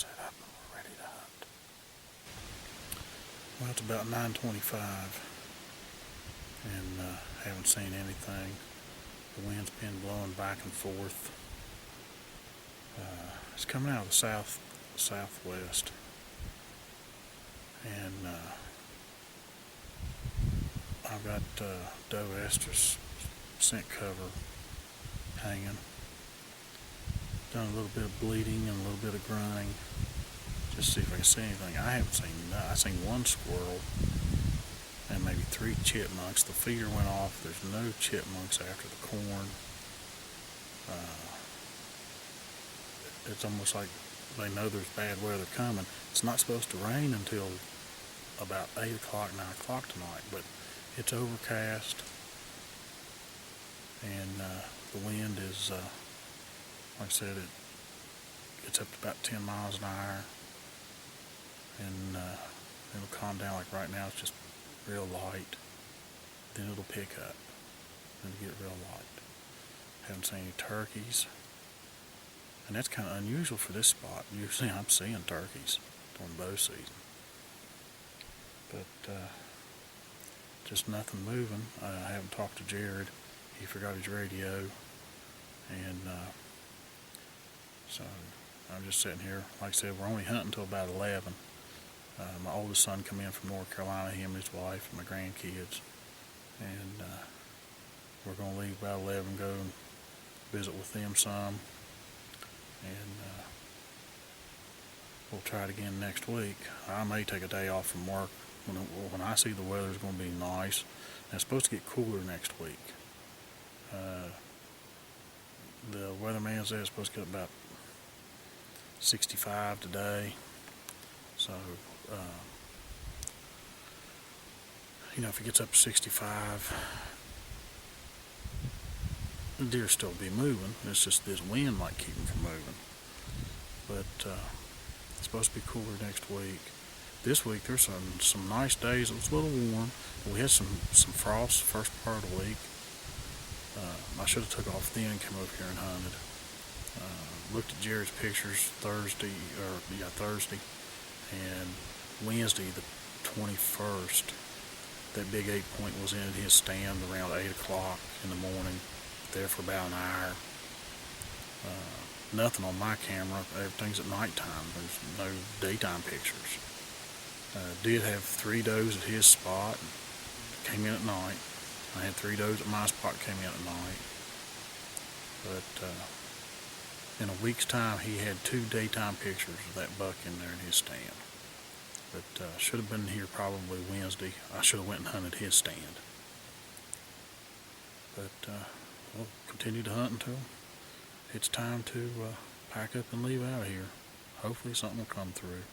set up and we're ready to hunt. Well, it's about 9:25 and haven't seen anything. The wind's been blowing back and forth. It's coming out of the southwest, and I've got doe estrus scent cover hanging. Done a little bit of bleeding and a little bit of grunting, just to see if I can see anything. I haven't seen none. I've seen one squirrel and maybe 3 chipmunks. The feeder went off. There's no chipmunks after the corn. It's almost like they know there's bad weather coming. It's not supposed to rain until about 8 o'clock, 9 o'clock tonight, but it's overcast, and the wind is, like I said, it gets up to about 10 miles an hour, and it'll calm down. Like right now, it's just real light. Then it'll pick up, and it'll get real light. Haven't seen any turkeys. And that's kind of unusual for this spot. Usually I'm seeing turkeys during bow season. But just nothing moving. I haven't talked to Jerod. He forgot his radio. And so I'm just sitting here. Like I said, we're only hunting until about 11. My oldest son come in from North Carolina, him and his wife and my grandkids. And we're going to leave about 11, go and visit with them some. And we'll try it again next week. I may take a day off from work when I see the weather's going to be nice. And it's supposed to get cooler next week. The weatherman said it's supposed to get about 65 today. So, if it gets up to 65, the deer still be moving. It's just this wind might keep them from moving. But it's supposed to be cooler next week. This week there's some nice days. It was a little warm. We had some frost the first part of the week. I should have took off then and come over here and hunted. Looked at Jerry's pictures Thursday, and Wednesday the 21st. That big 8-point was in his stand around 8 o'clock in the morning. There for about an hour. Nothing on my camera. Everything's at nighttime. There's no daytime pictures. Did have 3 does at his spot. Came in at night. I had 3 does at my spot. Came in at night. But in a week's time, he had 2 daytime pictures of that buck in there in his stand. But should have been here probably Wednesday. I should have went and hunted his stand. But we'll continue to hunt until it's time to pack up and leave out of here. Hopefully something will come through.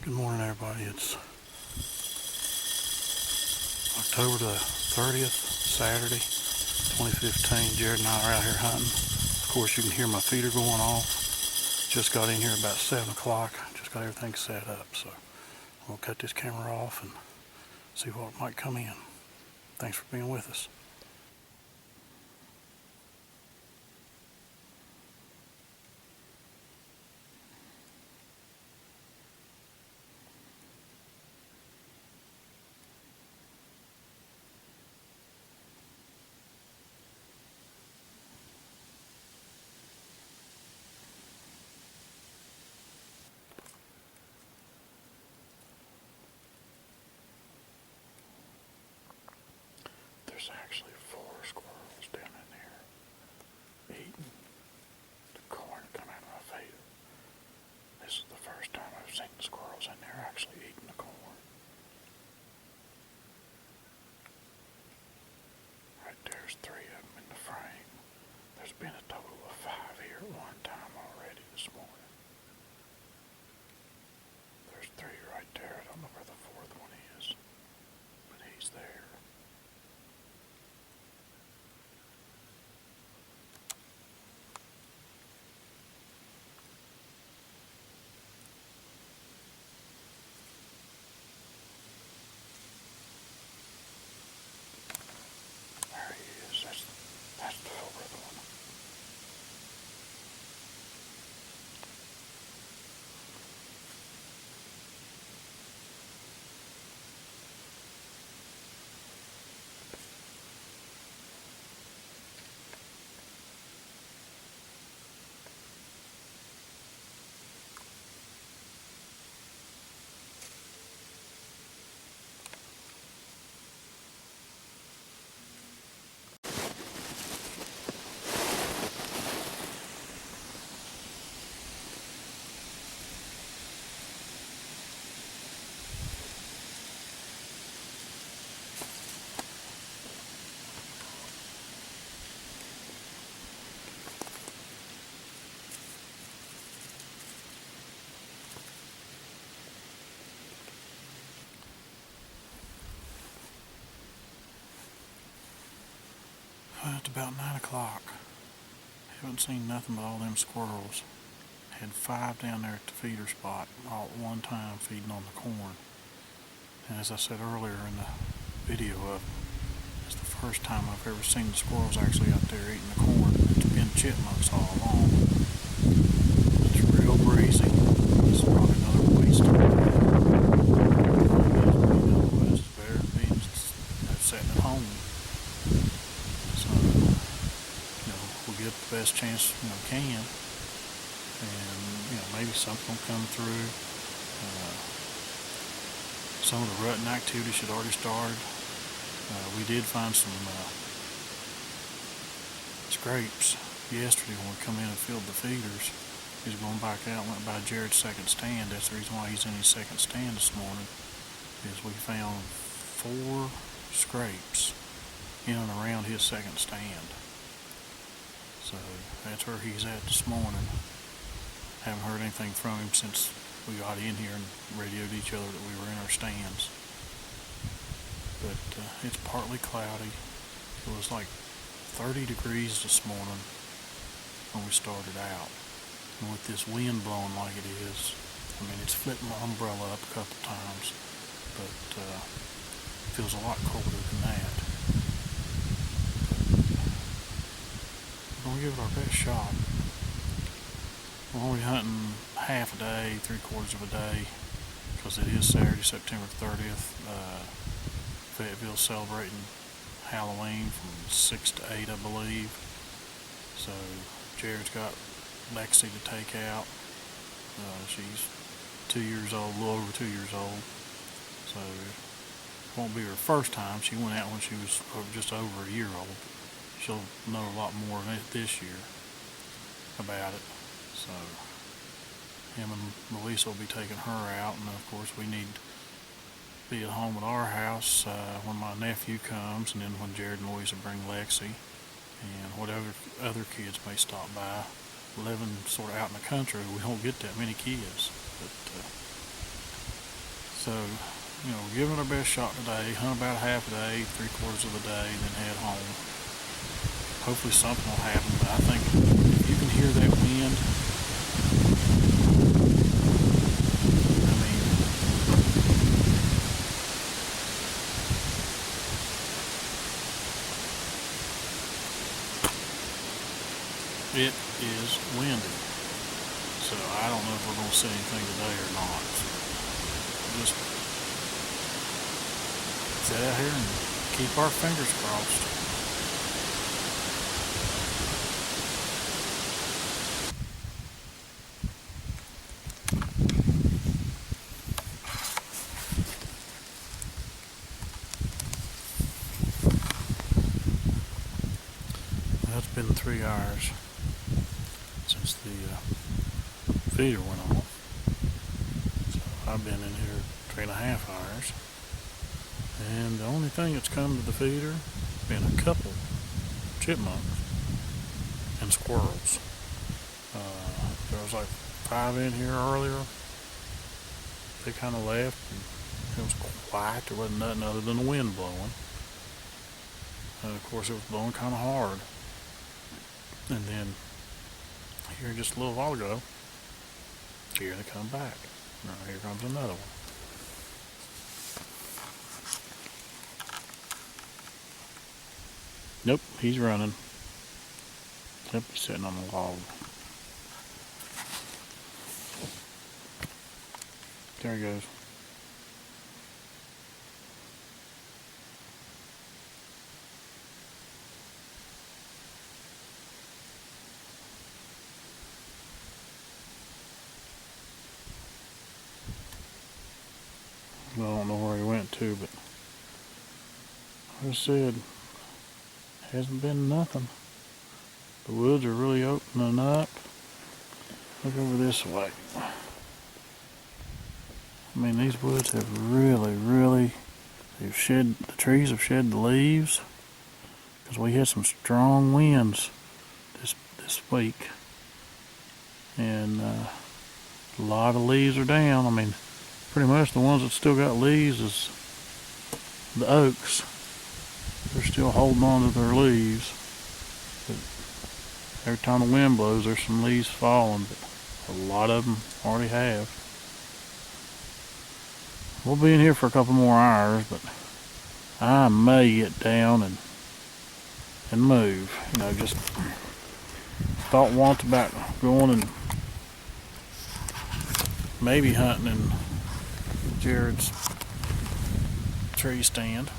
Good morning, everybody. It's October the 30th, Saturday, 2015. Jerod and I are out here hunting. Of course, you can hear my feeder going off. Just got in here about 7 o'clock. Just got everything set up. So we'll cut this camera off and see what might come in. Thanks for being with us. There's actually 4 squirrels down in there eating the corn that come out of my feeder. This is the first time I've seen the squirrels in there actually eating the corn. Right there's 3 of them in the frame. There's been a total of 5 here at one time already this morning. There's 3 right there. I don't know where the 4th one is, but he's there. There he is. That's the 4th one. It's about 9 o'clock. Haven't seen nothing but all them squirrels. Had 5 down there at the feeder spot all at one time feeding on the corn. And as I said earlier in the video of it's the first time I've ever seen the squirrels actually out there eating the corn. It's been chipmunks all along. It's real breezy. It's probably another waste. It's better than being sitting at home. So, we'll get the best chance can, and maybe something will come through. Some of the rutting activity should already started. We did find some scrapes yesterday when we come in and filled the feeders. He's going back out, went by Jerod's second stand. That's the reason why he's in his second stand this morning, is we found 4 scrapes in and around his second stand. So that's where he's at this morning. Haven't heard anything from him since we got in here and radioed each other that we were in our stands. But it's partly cloudy. It was like 30 degrees this morning when we started out. And with this wind blowing like it is, it's flipped my umbrella up a couple times, but feels a lot colder than that. We're going to give it our best shot. We're only hunting half a day, 3/4 of a day, because it is Saturday, September 30th. Fayetteville's celebrating Halloween from 6 to 8, I believe. So Jerod's got Lexi to take out. She's 2 years old, a little over 2 years old. So it won't be her first time. She went out when she was just over a year old. She'll know a lot more this year about it. So him and Melissa will be taking her out, and of course we need to be at home at our house when my nephew comes, and then when Jerod and Louisa bring Lexi, and whatever other kids may stop by. Living sort of out in the country, we don't get that many kids, but So, give it our best shot today. Hunt about half a day, 3/4 of the day, and then head home. Hopefully something will happen, but I think if you can hear that wind, I mean, it is windy. So I don't know if we're going to see anything today or not. So just sit out here and keep our fingers crossed. Well, it's been 3 hours since the feeder went off. So I've been in here 3.5 hours. And the only thing that's come to the feeder has been a couple chipmunks and squirrels. There was like 5 in here earlier. They kind of left and it was quiet. There wasn't nothing other than the wind blowing. And of course it was blowing kind of hard. And then here just a little while ago, here they come back. Now here comes another one. Nope, he's running. Yep, he's sitting on the log. There he goes. Well, I don't know where he went to, but like I said, hasn't been nothing. The woods are really opening up. Look over this way. I mean, these woods have really, the trees have shed the leaves because we had some strong winds this week, and a lot of leaves are down. I mean, pretty much the ones that still got leaves is the oaks. They're still holding on to their leaves. But every time the wind blows, there's some leaves falling, but a lot of them already have. We'll be in here for a couple more hours, but I may get down and move. Just thought once about going and maybe hunting in Jerod's tree stand.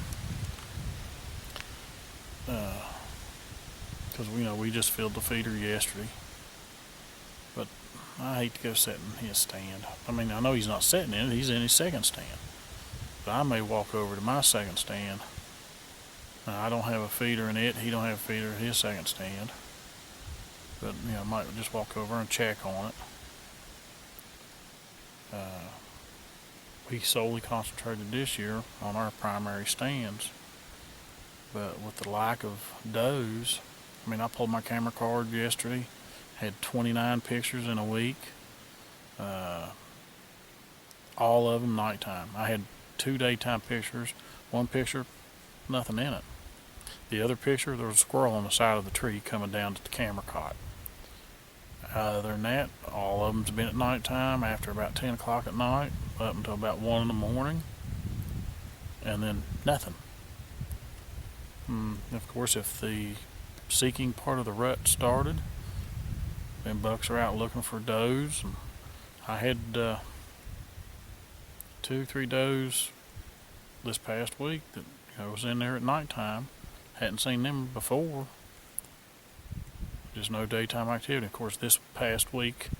Because we just filled the feeder yesterday, but I hate to go sit in his stand. I mean, I know he's not sitting in it, he's in his second stand, but I may walk over to my second stand. I don't have a feeder in it, he don't have a feeder in his second stand, but I might just walk over and check on it. We solely concentrated this year on our primary stands, but with the lack of does, I mean, I pulled my camera card yesterday, had 29 pictures in a week, all of them nighttime. I had 2 daytime pictures, 1 picture, nothing in it. The other picture, there was a squirrel on the side of the tree coming down to the camera cot. Other than that, all of them's been at nighttime after about 10 o'clock at night, up until about 1 in the morning, and then nothing. Of course, if the seeking part of the rut started, then bucks are out looking for does. And I had 2-3 does this past week that was in there at nighttime. Hadn't seen them before. Just no daytime activity. Of course, this past week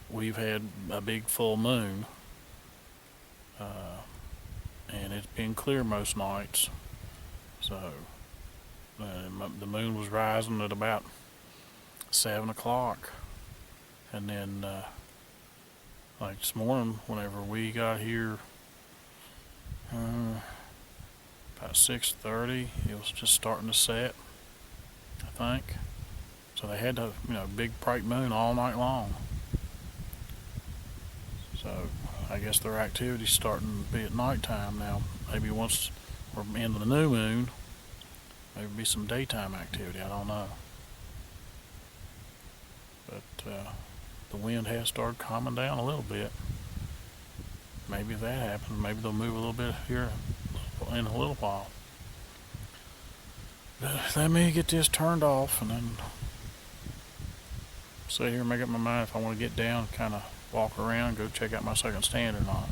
we've had a big full moon, and it's been clear most nights. So the moon was rising at about 7 o'clock, and then like this morning, whenever we got here, about 6:30, it was just starting to set, I think. So they had a big bright moon all night long. So I guess their activity's starting to be at nighttime now. Maybe once we're into the new moon, maybe be some daytime activity. I don't know. But the wind has started calming down a little bit. Maybe if that happens, maybe they'll move a little bit here in a little while. But let me get this turned off and then sit here and make up my mind if I want to get down, kind of walk around, go check out my second stand or not.